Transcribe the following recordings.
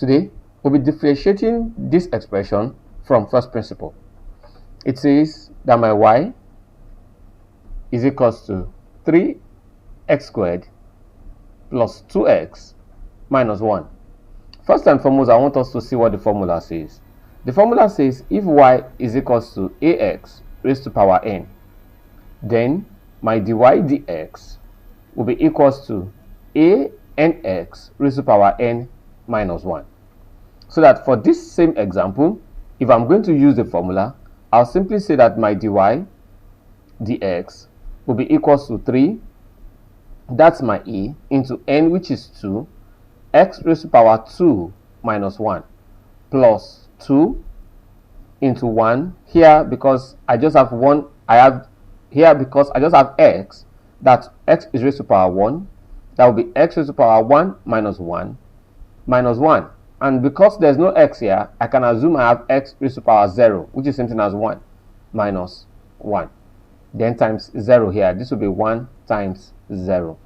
Today, we'll be differentiating this expression from first principle. It says that my y is equals to 3x squared plus 2x minus 1. First and foremost, I want us to see what the formula says. The formula says if y is equals to ax raised to power n, then my dy dx will be equals to a nx raised to power n minus 1. So that for this same example, if I'm going to use the formula, I'll simply say that my dy dx will be equals to 3, that's my e, into n, which is 2, x raised to power 2 minus 1, plus 2 into 1 here, because I just have one, I have here because I just have x, that x is raised to power 1, that will be x raised to power 1 minus 1 minus 1. And because there's no x here, I can assume I have x raised to power 0, which is something as 1 minus 1. Then times 0 here. This will be 1 times 0.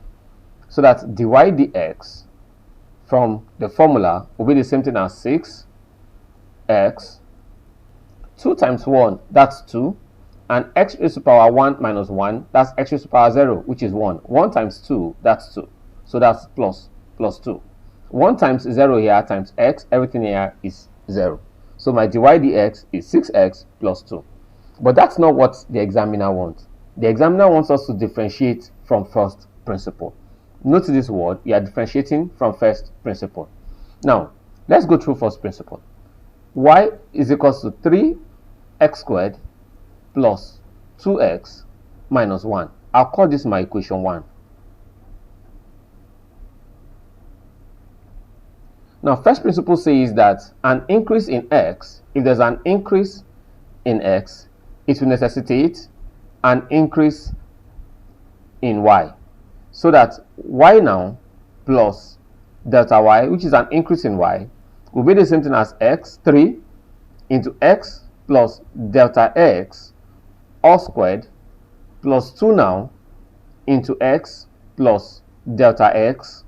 So that dy dx from the formula will be the same thing as 6x, 2 times 1, that's 2, and x raised to power 1 minus 1, that's x raised to power 0, which is 1. 1 times 2, that's 2. So that's plus 2. 1 times 0 here times x, everything here is 0. So my dy dx is 6x plus 2. But that's not what the examiner wants. The examiner wants us to differentiate from first principle. Notice this word, we are differentiating from first principle. Now, let's go through first principle. Y is equals to 3x squared plus 2x minus 1. I'll call this my equation 1. Now, first principle says that an increase in x, if there's an increase in x, it will necessitate an increase in y. So that y now plus delta y, which is an increase in y, will be the same thing as x, 3, into x plus delta x all squared plus 2 now into x plus delta x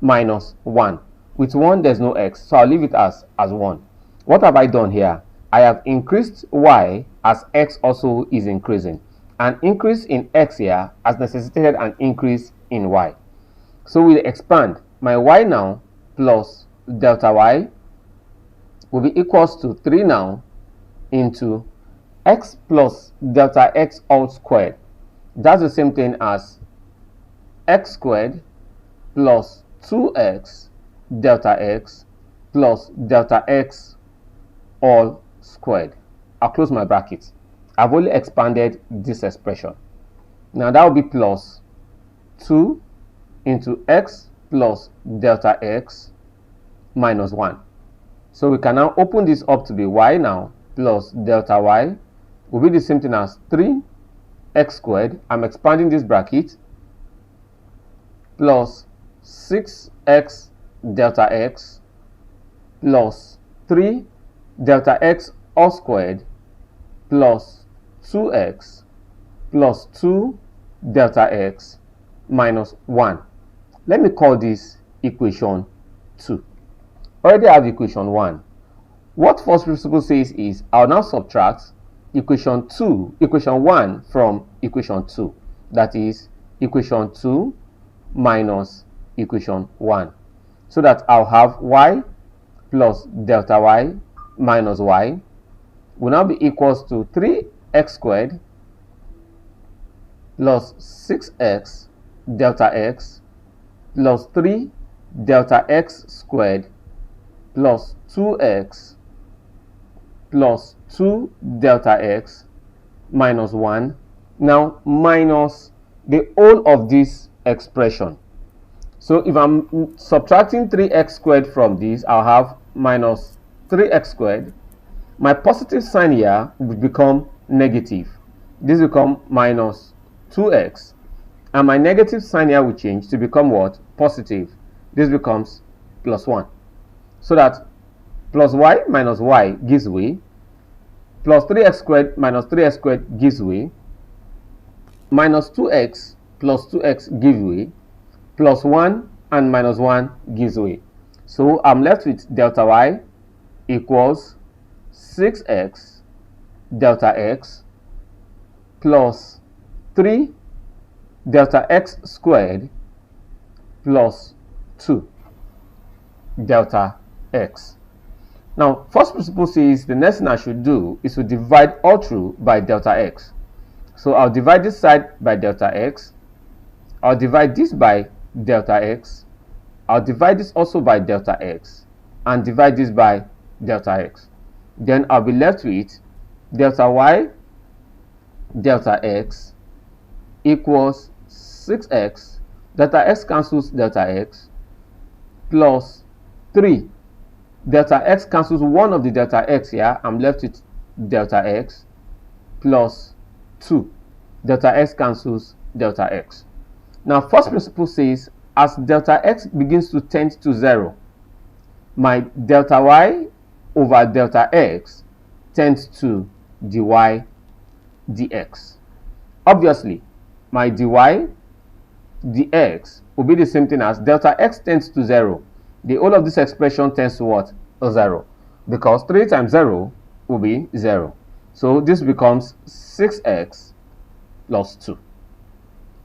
minus 1. With 1, there's no x, so I'll leave it as 1. What have I done here? I have increased y as x also is increasing. An increase in x here has necessitated an increase in y. So we'll expand. My y now plus delta y will be equals to 3 now into x plus delta x all squared. That's the same thing as x squared plus 2x delta x plus delta x all squared. I'll close my bracket. I've only expanded this expression. Now that will be plus 2 into x plus delta x minus 1. So we can now open this up to be y now plus delta y will be the same thing as 3x squared. I'm expanding this bracket plus 6x delta x plus 3 delta x all squared plus 2x plus 2 delta x minus 1. Let me call this equation 2. Already have equation 1. What first principle says is I'll now subtract equation 1 from equation 2. That is equation 2 minus equation 1. So that I'll have y plus delta y minus y will now be equals to 3x squared plus 6x delta x plus 3 delta x squared plus 2x plus 2 delta x minus 1. Now minus the whole of this expression. So if I'm subtracting 3x squared from this, I'll have minus 3x squared. My positive sign here will become negative. This will become minus 2x. And my negative sign here will change to become what? Positive. This becomes plus 1. So that plus y minus y gives way. Plus 3x squared minus 3x squared gives way. Minus 2x plus 2x gives way. Plus 1 and minus 1 gives way. So I'm left with delta y equals 6x delta x plus 3 delta x squared plus 2 delta x. Now, first principle says the next thing I should do is to divide all through by delta x. So I'll divide this side by delta x. I'll divide this by delta x. I'll divide this also by delta x. And divide this by delta x. Then I'll be left with delta y delta x equals 6x. Delta x cancels delta x plus 3. Delta x cancels one of the delta x here. I'm left with delta x plus 2. Delta x cancels delta x. Now, first principle says as delta x begins to tend to 0, my delta y over delta x tends to dy dx. Obviously, my dy dx will be the same thing as delta x tends to 0. The whole of this expression tends to what? 0. Because 3 times 0 will be 0. So this becomes 6x plus 2.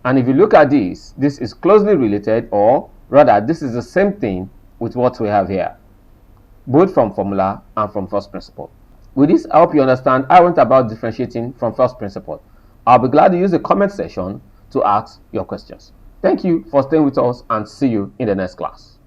And if you look at this is closely related, or rather this is the same thing with what we have here, both from formula and from first principle. With this, I hope you understand how I went about differentiating from first principle. I'll be glad to use the comment section to ask your questions. Thank you for staying with us and see you in the next class.